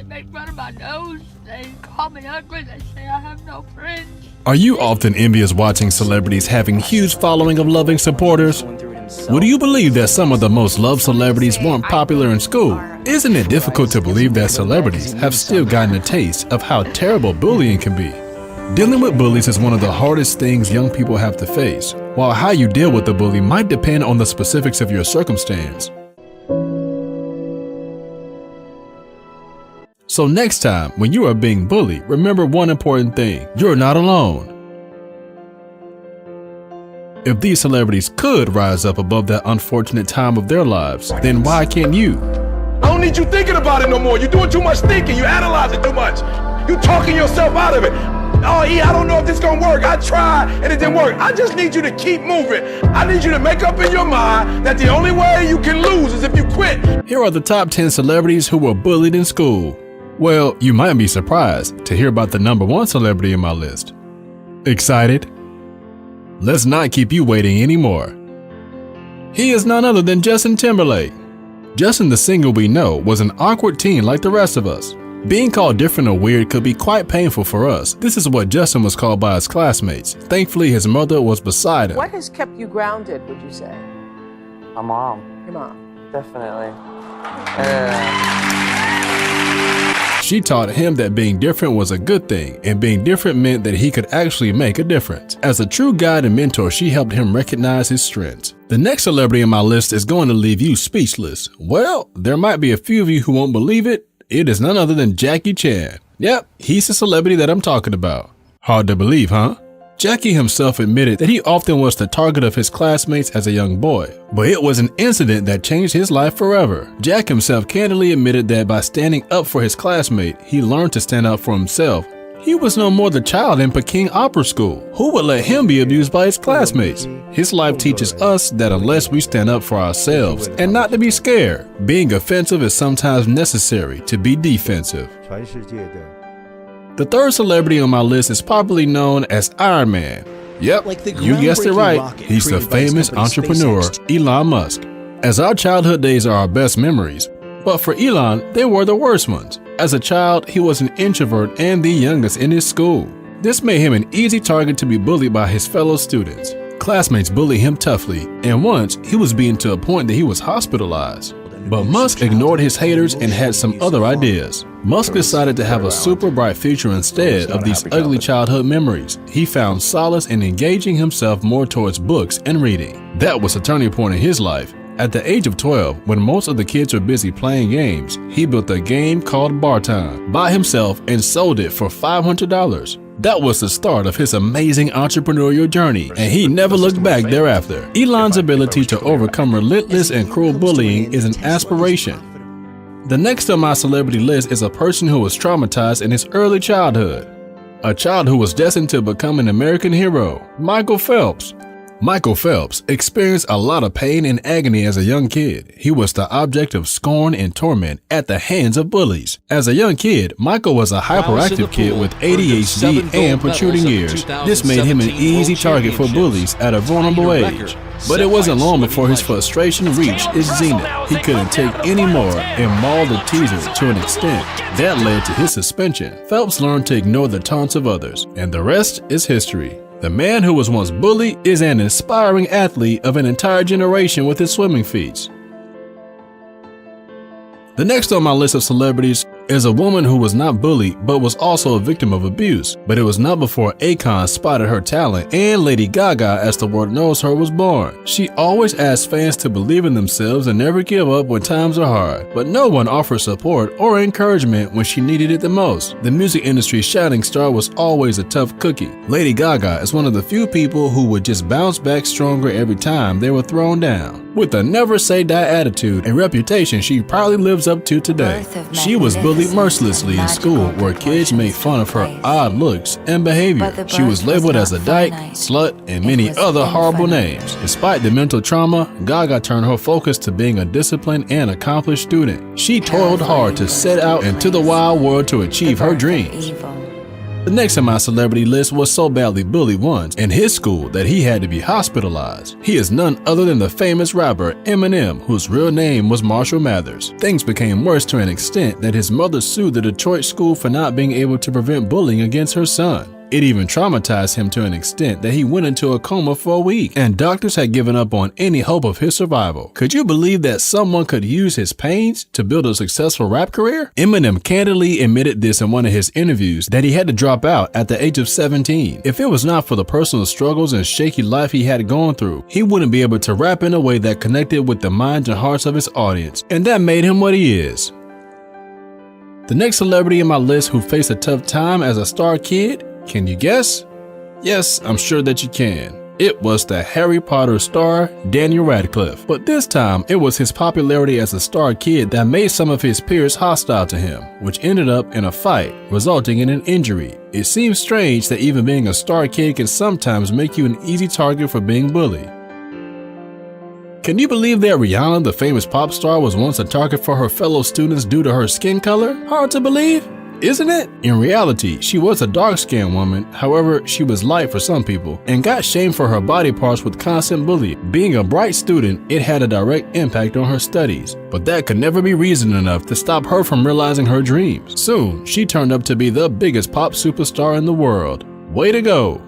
make fun of my nose. They call me ugly. They say I have no friends. Are you often envious watching celebrities having huge following of loving supporters? Would you believe that some of the most loved celebrities weren't popular in school? Isn't it difficult to believe that celebrities have still gotten a taste of how terrible bullying can be? Dealing with bullies is one of the hardest things young people have to face, while how you deal with the bully might depend on the specifics of your circumstance. So next time, when you are being bullied, remember one important thing: you're not alone. If these celebrities could rise up above that unfortunate time of their lives, then why can't you? I don't need you thinking about it no more. You're doing too much thinking. You analyze it too much. You talking yourself out of it. Oh, I don't know if this gonna work. I tried and it didn't work. I just need you to keep moving. I need you to make up in your mind that the only way you can lose is if you quit. Here are the top 10 celebrities who were bullied in school. Well, you might be surprised to hear about the number 1 celebrity in my list. Excited? Let's not keep you waiting anymore. He is none other than Justin Timberlake. Justin, the singer we know, was an awkward teen like the rest of us. Being called different or weird could be quite painful for us. This is what Justin was called by his classmates. Thankfully, his mother was beside him. What has kept you grounded, would you say? My mom. Your mom? Definitely. She taught him that being different was a good thing, and being different meant that he could actually make a difference. As a true guide and mentor, she helped him recognize his strengths. The next celebrity on my list is going to leave you speechless. Well, there might be a few of you who won't believe it. It is none other than Jackie Chan. Yep, he's the celebrity that I'm talking about. Hard to believe, huh? Jackie himself admitted that he often was the target of his classmates as a young boy, but it was an incident that changed his life forever. Jack himself candidly admitted that by standing up for his classmate, he learned to stand up for himself. He was no more the child in Peking Opera School. Who would let him be abused by his classmates? His life teaches us that unless we stand up for ourselves and not to be scared, being offensive is sometimes necessary to be defensive. The third celebrity on my list is popularly known as Iron Man. Yep, you guessed it right. He's the famous entrepreneur, Elon Musk. As our childhood days are our best memories, but for Elon, they were the worst ones. As a child, he was an introvert and the youngest in his school. This made him an easy target to be bullied by his fellow students. Classmates bullied him toughly, and once he was beaten to a point that he was hospitalized. But Musk ignored his haters and had some other ideas. Musk decided to have a super bright future instead of these ugly childhood memories. He found solace in engaging himself more towards books and reading. That was a turning point in his life. At the age of 12, when most of the kids were busy playing games, he built a game called Bar Time by himself and sold it for $500. That was the start of his amazing entrepreneurial journey, and he never looked back thereafter. Elon's ability to overcome relentless and cruel bullying is an aspiration. The next on my celebrity list is a person who was traumatized in his early childhood. A child who was destined to become an American hero, Michael Phelps. Michael Phelps experienced a lot of pain and agony as a young kid. He was the object of scorn and torment at the hands of bullies. As a young kid, Michael was a hyperactive kid with ADHD and protruding ears. This made him an easy target for bullies at a vulnerable age. But it wasn't long before his frustration reached its zenith. He couldn't take any more and mauled the teaser to an extent that led to his suspension. Phelps learned to ignore the taunts of others, and the rest is history. The man who was once bullied is an inspiring athlete of an entire generation with his swimming feats. The next on my list of celebrities is a woman who was not bullied but was also a victim of abuse. But it was not before Akon spotted her talent and Lady Gaga, as the world knows her, was born. She always asked fans to believe in themselves and never give up when times are hard. But no one offered support or encouragement when she needed it the most. The music industry's shining star was always a tough cookie. Lady Gaga is one of the few people who would just bounce back stronger every time they were thrown down. With a never-say-die attitude and reputation she proudly lives up to today. She was bullied mercilessly in school, where kids made fun of her odd looks and behavior. She was labeled as a dyke, slut, and many other horrible names. Despite the mental trauma, Gaga turned her focus to being a disciplined and accomplished student. She toiled hard to set out into the wild world to achieve her dreams. The next on my celebrity list was so badly bullied once in his school that he had to be hospitalized. He is none other than the famous rapper Eminem, whose real name was Marshall Mathers. Things became worse to an extent that his mother sued the Detroit school for not being able to prevent bullying against her son. It even traumatized him to an extent that he went into a coma for a week, and doctors had given up on any hope of his survival. Could you believe that someone could use his pains to build a successful rap career? Eminem candidly admitted this in one of his interviews, that he had to drop out at the age of 17. If it was not for the personal struggles and shaky life he had gone through, he wouldn't be able to rap in a way that connected with the minds and hearts of his audience, and that made him what he is. The next celebrity in my list who faced a tough time as a star kid, can you guess? Yes, I'm sure that you can. It was the Harry Potter star, Daniel Radcliffe. But this time, it was his popularity as a star kid that made some of his peers hostile to him, which ended up in a fight, resulting in an injury. It seems strange that even being a star kid can sometimes make you an easy target for being bullied. Can you believe that Rihanna, the famous pop star, was once a target for her fellow students due to her skin color? Hard to believe, isn't it? In reality, she was a dark-skinned woman. However, she was light for some people and got shamed for her body parts with constant bullying. Being a bright student, it had a direct impact on her studies, but that could never be reason enough to stop her from realizing her dreams. Soon, she turned up to be the biggest pop superstar in the world. Way to go!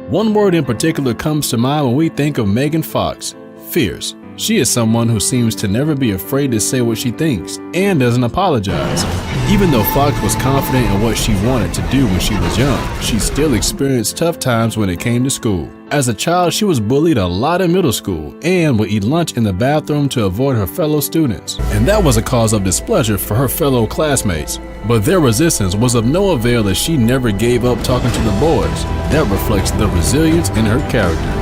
One word in particular comes to mind when we think of Megan Fox: fierce. She is someone who seems to never be afraid to say what she thinks and doesn't apologize. Even though Fox was confident in what she wanted to do when she was young, she still experienced tough times when it came to school. As a child, she was bullied a lot in middle school and would eat lunch in the bathroom to avoid her fellow students. And that was a cause of displeasure for her fellow classmates. But their resistance was of no avail as she never gave up talking to the boys. That reflects the resilience in her character.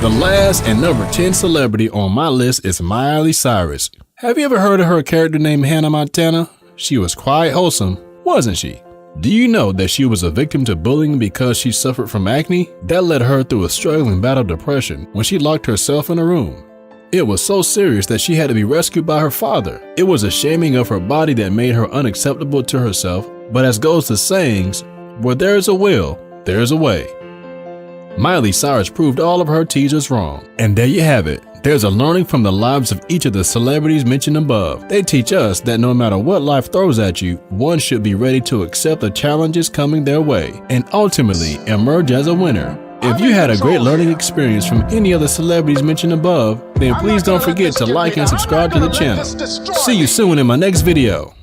The last and number 10 celebrity on my list is Miley Cyrus. Have you ever heard of her character named Hannah Montana? She was quite wholesome, wasn't she? Do you know that she was a victim to bullying because she suffered from acne? That led her through a struggling bout of depression when she locked herself in a room. It was so serious that she had to be rescued by her father. It was a shaming of her body that made her unacceptable to herself, but as goes the sayings, where there is a will, there is a way. Miley Cyrus proved all of her teasers wrong. And there you have it. There's a learning from the lives of each of the celebrities mentioned above. They teach us that no matter what life throws at you, one should be ready to accept the challenges coming their way and ultimately emerge as a winner. If you had a great learning experience from any of the celebrities mentioned above, then please don't forget to like and subscribe to the channel. See you soon in my next video.